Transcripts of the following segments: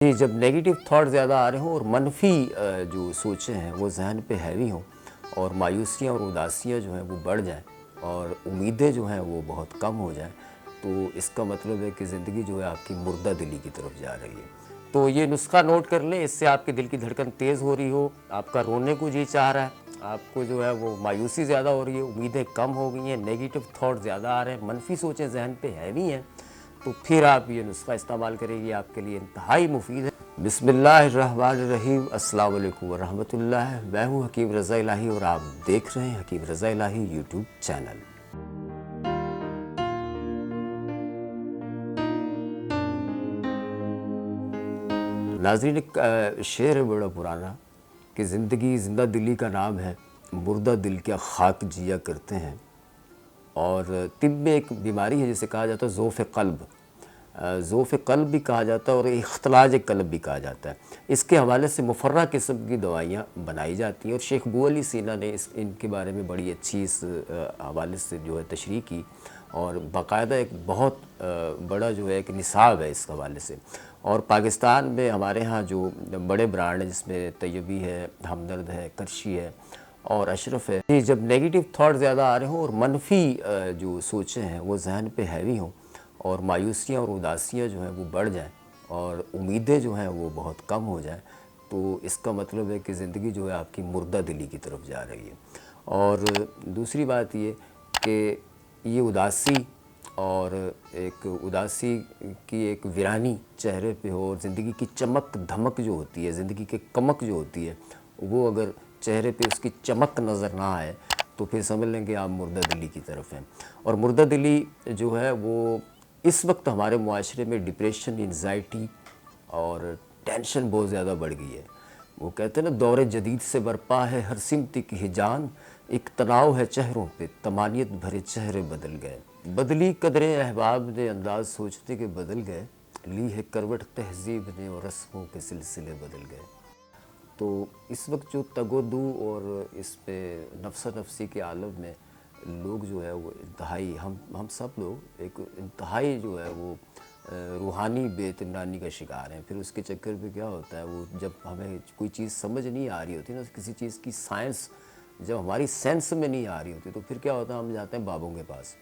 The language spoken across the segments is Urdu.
جی، جب نیگیٹو تھاٹ زیادہ آ رہے ہوں اور منفی جو سوچیں ہیں وہ ذہن پہ حاوی ہوں اور مایوسیاں اور اداسیاں جو ہیں وہ بڑھ جائیں اور امیدیں جو ہیں وہ بہت کم ہو جائیں، تو اس کا مطلب ہے کہ زندگی جو ہے آپ کی مردہ دلی کی طرف جا رہی ہے۔ تو یہ نسخہ نوٹ کر لیں، اس سے آپ کے دل کی دھڑکن تیز ہو رہی ہو، آپ کا رونے کو جی چاہ رہا ہے، آپ کو جو ہے وہ مایوسی زیادہ ہو رہی ہے، امیدیں کم ہو گئی ہیں، نیگیٹو تھاٹ زیادہ آ رہے ہیں، منفی سوچیں ذہن پہ حاوی ہیں، تو پھر آپ یہ نسخہ استعمال کریں گے، آپ کے لیے انتہائی مفید ہے۔ بسم اللہ الرحمن الرحیم، السلام علیکم ورحمۃ اللہ۔ میں ہوں حکیم رضا الہی اور آپ دیکھ رہے ہیں حکیم رضا الہی یوٹیوب چینل۔ ناظرین، ایک شعر ہے بڑا پرانا کہ زندگی زندہ دلی کا نام ہے، مردہ دل کیا خاک جیا کرتے ہیں۔ اور طب میں ایک بیماری ہے جسے کہا جاتا ہے ضعف قلب، ضعف قلب بھی کہا جاتا ہے اور اختلاج قلب بھی کہا جاتا ہے۔ اس کے حوالے سے مفرح قسم کی دوائیاں بنائی جاتی ہیں اور شیخ ابو علی سینا نے ان کے بارے میں بڑی اچھی اس حوالے سے جو ہے تشریح کی، اور باقاعدہ ایک بہت بڑا جو ہے ایک نصاب ہے اس حوالے سے۔ اور پاکستان میں ہمارے ہاں جو بڑے برانڈ ہیں جس میں طیبی ہے، ہمدرد ہے، کرشی ہے اور اشرف ہے، جب نیگیٹو تھاٹ زیادہ آ رہے ہوں اور منفی جو سوچیں ہیں وہ ذہن پہ حاوی ہوں اور مایوسیاں اور اداسیاں جو ہیں وہ بڑھ جائیں اور امیدیں جو ہیں وہ بہت کم ہو جائیں، تو اس کا مطلب ہے کہ زندگی جو ہے آپ کی مردہ دلی کی طرف جا رہی ہے۔ اور دوسری بات یہ کہ یہ اداسی اور ایک اداسی کی ایک ویرانی چہرے پہ ہو اور زندگی کی چمک دھمک جو ہوتی ہے، زندگی کی کمک جو ہوتی ہے، وہ اگر چہرے پہ اس کی چمک نظر نہ آئے تو پھر سمجھ لیں کہ آپ مردہ دلی کی طرف ہیں۔ اور مردہ دلی جو ہے وہ اس وقت ہمارے معاشرے میں ڈپریشن، انزائٹی اور ٹینشن بہت زیادہ بڑھ گئی ہے۔ وہ کہتے ہیں نا، دور جدید سے برپا ہے ہر سمت کی ہجان، ایک تناؤ ہے چہروں پہ تمانیت بھرے چہرے بدل گئے، بدلی قدریں احباب نے انداز سوچتے کہ بدل گئے، لی ہے کروٹ تہذیب نے اور رسموں کے سلسلے بدل گئے۔ تو اس وقت جو تگ و دو اور اس پہ نفس نفسی کے عالم میں لوگ جو ہے وہ انتہائی، ہم سب لوگ ایک انتہائی جو ہے وہ روحانی بے اطمینانی کا شکار ہیں۔ پھر اس کے چکر پہ کیا ہوتا ہے، وہ جب ہمیں کوئی چیز سمجھ نہیں آ رہی ہوتی نا، کسی چیز کی سائنس جب ہماری سینس میں نہیں آ رہی ہوتی تو پھر کیا ہوتا ہے، ہم جاتے ہیں بابوں کے پاس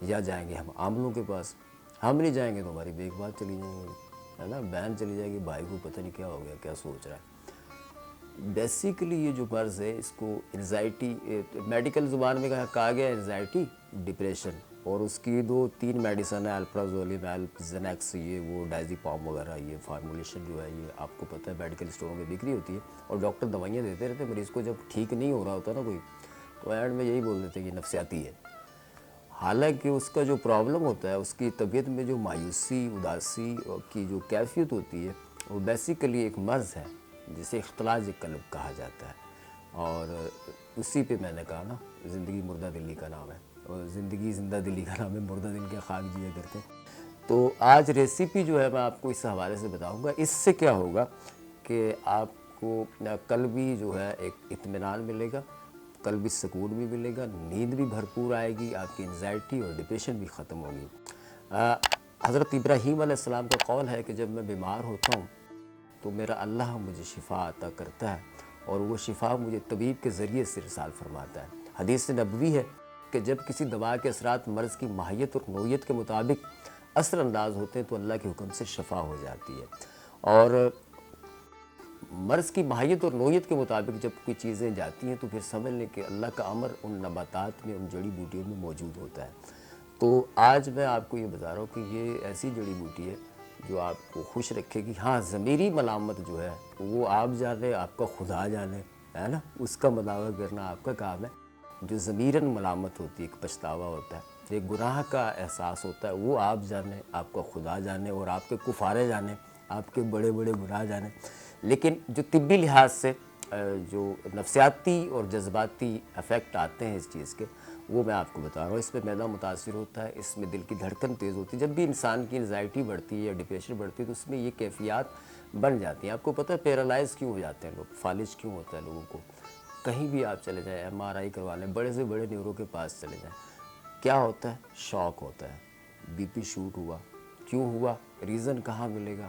یا جائیں گے ہم عاملوں کے پاس۔ ہم نہیں جائیں گے تو ہماری دیکھ بھال چلی جائیں گی، ہے نا، بہن چلی جائے گی، بھائی کو پتہ نہیں کیا ہو گیا، کیا سوچ رہا ہے۔ بیسیکلی یہ جو مرض ہے اس کو انزائٹی، میڈیکل زبان میں کہا گیا انزائٹی، ڈپریشن، اور اس کی 2-3 میڈیسن ہے، الپرازولیم، زینیکس، یہ وہ ڈائزیپام وغیرہ، یہ فارمولیشن جو ہے یہ آپ کو پتہ ہے میڈیکل اسٹوروں میں بکری ہوتی ہے، اور ڈاکٹر دوائیاں دیتے رہتے ہیں مریض کو۔ جب ٹھیک نہیں ہو رہا ہوتا نا کوئی، تو اینڈ میں یہی بول دیتے ہیں کہ نفسیاتی ہے، حالانکہ اس کا جو پرابلم ہوتا ہے، اس کی طبیعت میں جو مایوسی، اداسی کی جو کیفیت ہوتی ہے، وہ بیسیکلی ایک مرض ہے جسے اختلاج قلب کہا جاتا ہے۔ اور اسی پہ میں نے کہا نا، زندگی مردہ دلی کا نام ہے، اور زندگی زندہ دلی کا نام ہے، مردہ دل کے خاک جیا کرتے ہیں۔ تو آج ریسیپی جو ہے میں آپ کو اس حوالے سے بتاؤں گا، اس سے کیا ہوگا کہ آپ کو قلبی جو ہے ایک اطمینان ملے گا، قلبی سکون بھی ملے گا، نیند بھی بھرپور آئے گی، آپ کی انزائٹی اور ڈپریشن بھی ختم ہوگی۔ حضرت ابراہیم علیہ السلام کا قول ہے کہ جب میں بیمار ہوتا ہوں تو میرا اللہ مجھے شفا عطا کرتا ہے، اور وہ شفا مجھے طبیب کے ذریعے سے ارسال فرماتا ہے۔ حدیث نبوی ہے کہ جب کسی دوا کے اثرات مرض کی ماہیت اور نوعیت کے مطابق اثر انداز ہوتے ہیں تو اللہ کے حکم سے شفا ہو جاتی ہے۔ اور مرض کی ماہیت اور نوعیت کے مطابق جب کوئی چیزیں جاتی ہیں تو پھر سمجھ لیں کہ اللہ کا امر ان نباتات میں، ان جڑی بوٹیوں میں موجود ہوتا ہے۔ تو آج میں آپ کو یہ بتا رہا ہوں کہ یہ ایسی جڑی بوٹی ہے جو آپ کو خوش رکھے گی۔ ہاں، ضمیری ملامت جو ہے وہ آپ جانے، آپ کا خدا جانے، ہے نا، اس کا مداوع کرنا آپ کا کام ہے۔ جو ضمیراً ملامت ہوتی ہے، ایک پچھتاوا ہوتا ہے، ایک گناہ کا احساس ہوتا ہے، وہ آپ جانے، آپ کا خدا جانے، اور آپ کے کفارے جانے، آپ کے بڑے بڑے گناہ جانے۔ لیکن جو طبی لحاظ سے جو نفسیاتی اور جذباتی افیکٹ آتے ہیں اس چیز کے، وہ میں آپ کو بتا رہا ہوں۔ اس میں معدہ متاثر ہوتا ہے، اس میں دل کی دھڑکن تیز ہوتی ہے۔ جب بھی انسان کی انزائٹی بڑھتی ہے یا ڈپریشن بڑھتی ہے تو اس میں یہ کیفیات بن جاتی ہیں۔ آپ کو پتہ ہے پیرالائز کیوں ہو جاتے ہیں لوگ، فالج کیوں ہوتا ہے لوگوں کو؟ کہیں بھی آپ چلے جائیں، MRI کروا لیں، بڑے سے بڑے نیورو کے پاس چلے جائیں، کیا ہوتا ہے؟ شوق ہوتا ہے، BP شوٹ ہوا، کیوں ہوا، ریزن کہاں ملے گا؟